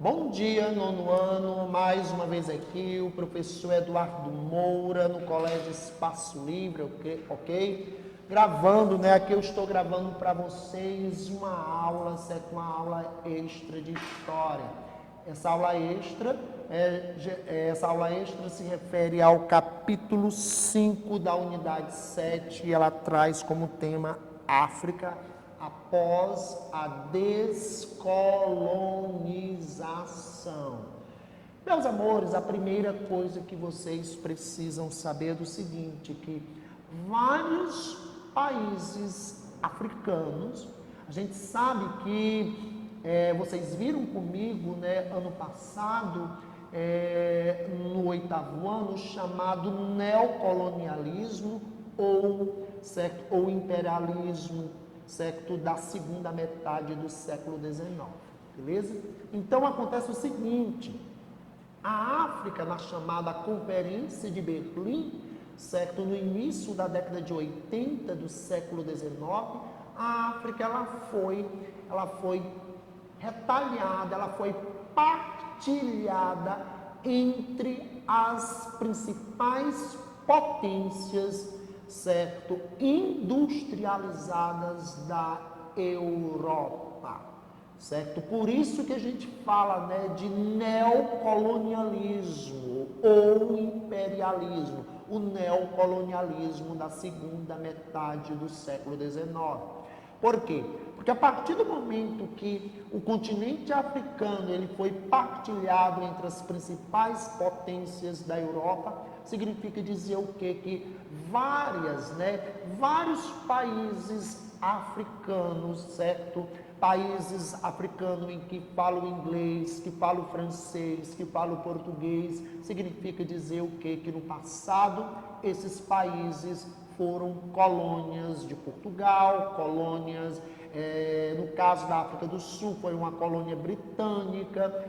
Bom dia, nono ano, mais uma vez aqui, o professor Eduardo Moura, no Colégio Espaço Livre, ok? Gravando, né? Aqui eu estou gravando para vocês uma aula, certo? Uma aula extra de história. Essa aula extra se refere ao capítulo 5 da unidade 7 e ela traz como tema África após a descolonização. Meus amores, a primeira coisa que vocês precisam saber é do seguinte, que vários países africanos, a gente sabe que vocês viram comigo, né, ano passado, no 8º ano, chamado neocolonialismo ou imperialismo, certo, da segunda metade do século XIX, beleza? Então acontece o seguinte, a África, na chamada Conferência de Berlim, certo, no início da década de 80 do século XIX, a África ela foi retalhada, ela foi partilhada entre as principais potências, certo, industrializadas da Europa, certo? Por isso que a gente fala, né, de neocolonialismo ou imperialismo, o neocolonialismo da segunda metade do século XIX. Por quê? Porque a partir do momento que o continente africano ele foi partilhado entre as principais potências da Europa, significa dizer o quê? Que vários países africanos, certo? Países africanos em que falam inglês, que falam francês, que falam português, significa dizer o quê? Que no passado esses países foram colônias de Portugal, colônias, no caso da África do Sul, foi uma colônia britânica,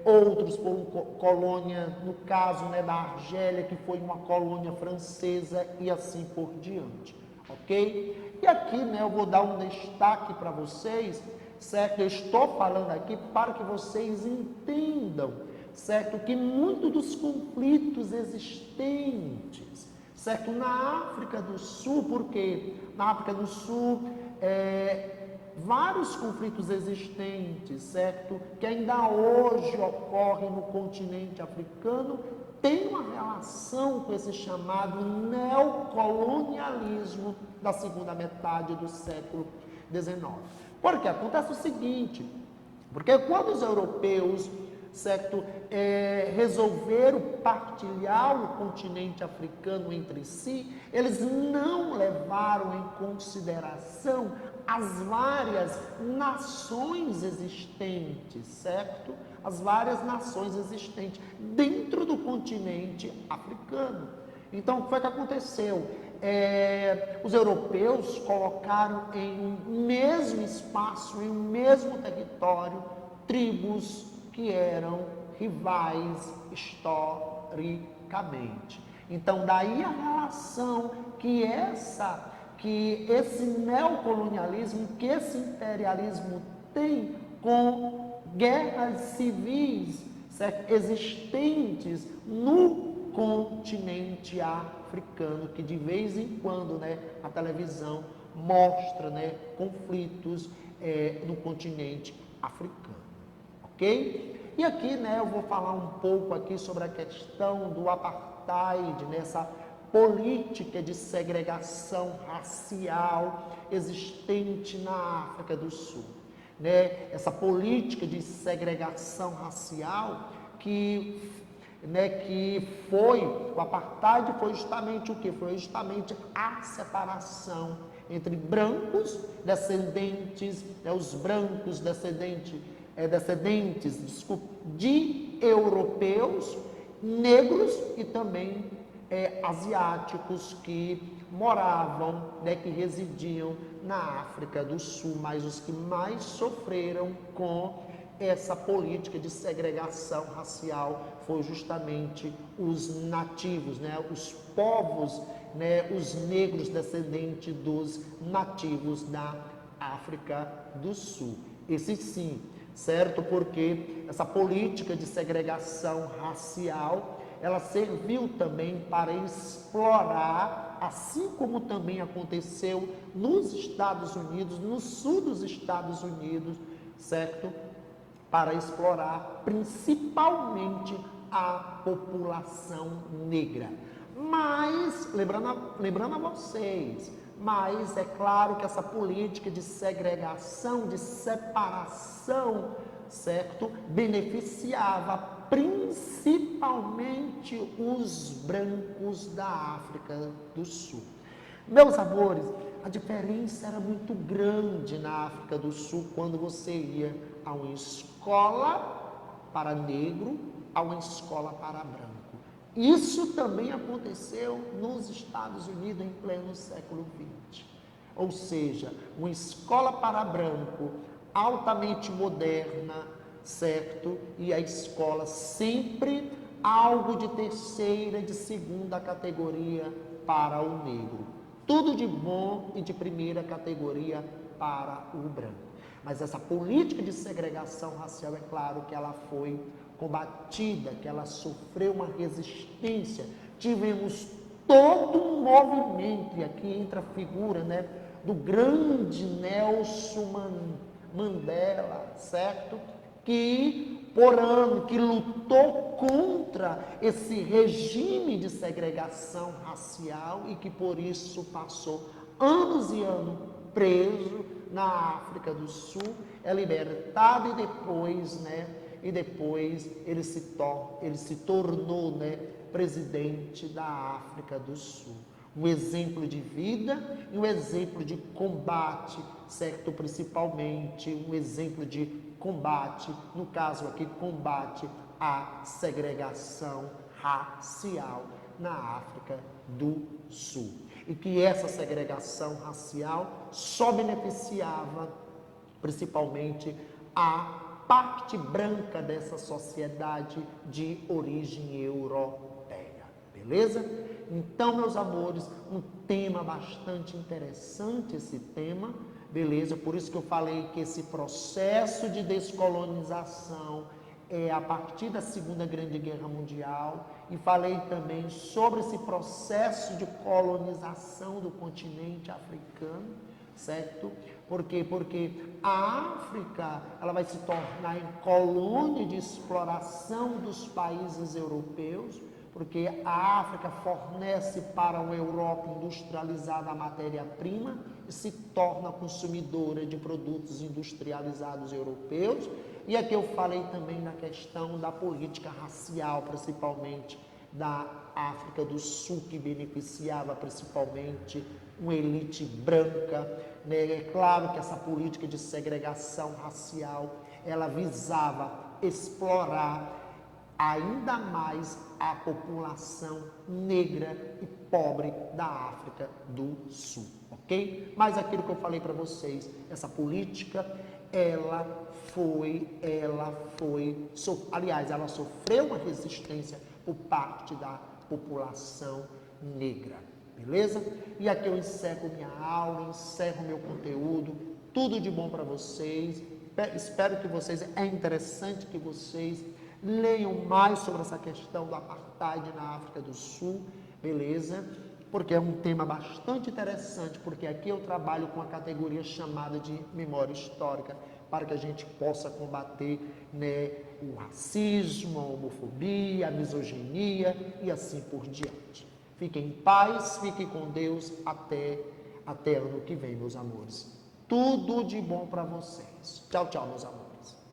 outros foram colônia, no caso, né, da Argélia, que foi uma colônia francesa e assim por diante, ok? E aqui, né, eu vou dar um destaque para vocês, certo? Eu estou falando aqui para que vocês entendam, certo? Que muitos dos conflitos existentes, certo? Na África do Sul, porque na África do Sul, vários conflitos existentes, certo? Que ainda hoje ocorrem no continente africano, tem uma relação com esse chamado neocolonialismo da segunda metade do século XIX. Porque acontece o seguinte, porque quando os europeus, certo, resolveram partilhar o continente africano entre si, eles não levaram em consideração as várias nações existentes, certo? As várias nações existentes dentro do continente africano. Então, o que foi que aconteceu? Os europeus colocaram em um mesmo espaço, em um mesmo território, tribos que eram rivais historicamente. Então, daí a relação que esse neocolonialismo, que esse imperialismo tem com guerras civis, certo, existentes no continente africano, que de vez em quando, né, a televisão mostra, né, conflitos no continente africano, ok? E aqui, né, eu vou falar um pouco aqui sobre a questão do apartheid, nessa política de segregação racial existente na África do Sul, né? Essa política de segregação racial que o apartheid foi justamente o que? Foi justamente a separação entre brancos descendentes, os brancos descendentes de europeus, negros e também asiáticos que moravam, né, que residiam na África do Sul, mas os que mais sofreram com essa política de segregação racial foi justamente os nativos, né, os povos, né, os negros descendentes dos nativos da África do Sul. Esses sim certo? Porque essa política de segregação racial, ela serviu também para explorar, assim como também aconteceu nos Estados Unidos, no sul dos Estados Unidos, certo? Para explorar principalmente a população negra. Mas, lembrando a vocês, mas é claro que essa política de segregação, de separação, certo? Beneficiava principalmente os brancos da África do Sul. Meus amores, a diferença era muito grande na África do Sul quando você ia a uma escola para negro, a uma escola para branco. Isso também aconteceu nos Estados Unidos em pleno século XX. Ou seja, uma escola para branco altamente moderna, certo? E a escola sempre algo de terceira, de segunda categoria para o negro. Tudo de bom e de primeira categoria para o branco. Mas essa política de segregação racial, é claro que ela foi combatida, que ela sofreu uma resistência. Tivemos todo um movimento, e aqui entra a figura, né, do grande Nelson Mandela, certo? Que lutou contra esse regime de segregação racial e que por isso passou anos e anos preso na África do Sul, é libertado e depois ele se tornou, presidente da África do Sul. Um exemplo de vida e um exemplo de combate, certo? Principalmente um exemplo de combate, no caso aqui, combate à segregação racial na África do Sul. E que essa segregação racial só beneficiava principalmente a parte branca dessa sociedade de origem europeia, beleza? Então, meus amores, um tema bastante interessante esse tema, beleza? Por isso que eu falei que esse processo de descolonização é a partir da Segunda Grande Guerra Mundial, e falei também sobre esse processo de colonização do continente africano, certo? Por quê? Porque a África, ela vai se tornar em colônia de exploração dos países europeus, porque a África fornece para a Europa industrializada a matéria-prima e se torna consumidora de produtos industrializados europeus. E aqui eu falei também na questão da política racial, principalmente da África do Sul, que beneficiava principalmente uma elite branca, né? É claro que essa política de segregação racial, ela visava explorar ainda mais a população negra e pobre da África do Sul, ok? Mas aquilo que eu falei para vocês, essa política, ela sofreu uma resistência por parte da população negra, beleza? E aqui eu encerro minha aula, encerro meu conteúdo, tudo de bom para vocês. Espero que vocês, é interessante que vocês leiam mais sobre essa questão do apartheid na África do Sul, beleza? Porque é um tema bastante interessante, porque aqui eu trabalho com a categoria chamada de memória histórica, para que a gente possa combater, o racismo, a homofobia, a misoginia e assim por diante. Fiquem em paz, fiquem com Deus, até ano que vem, meus amores. Tudo de bom para vocês. Tchau, tchau, meus amores.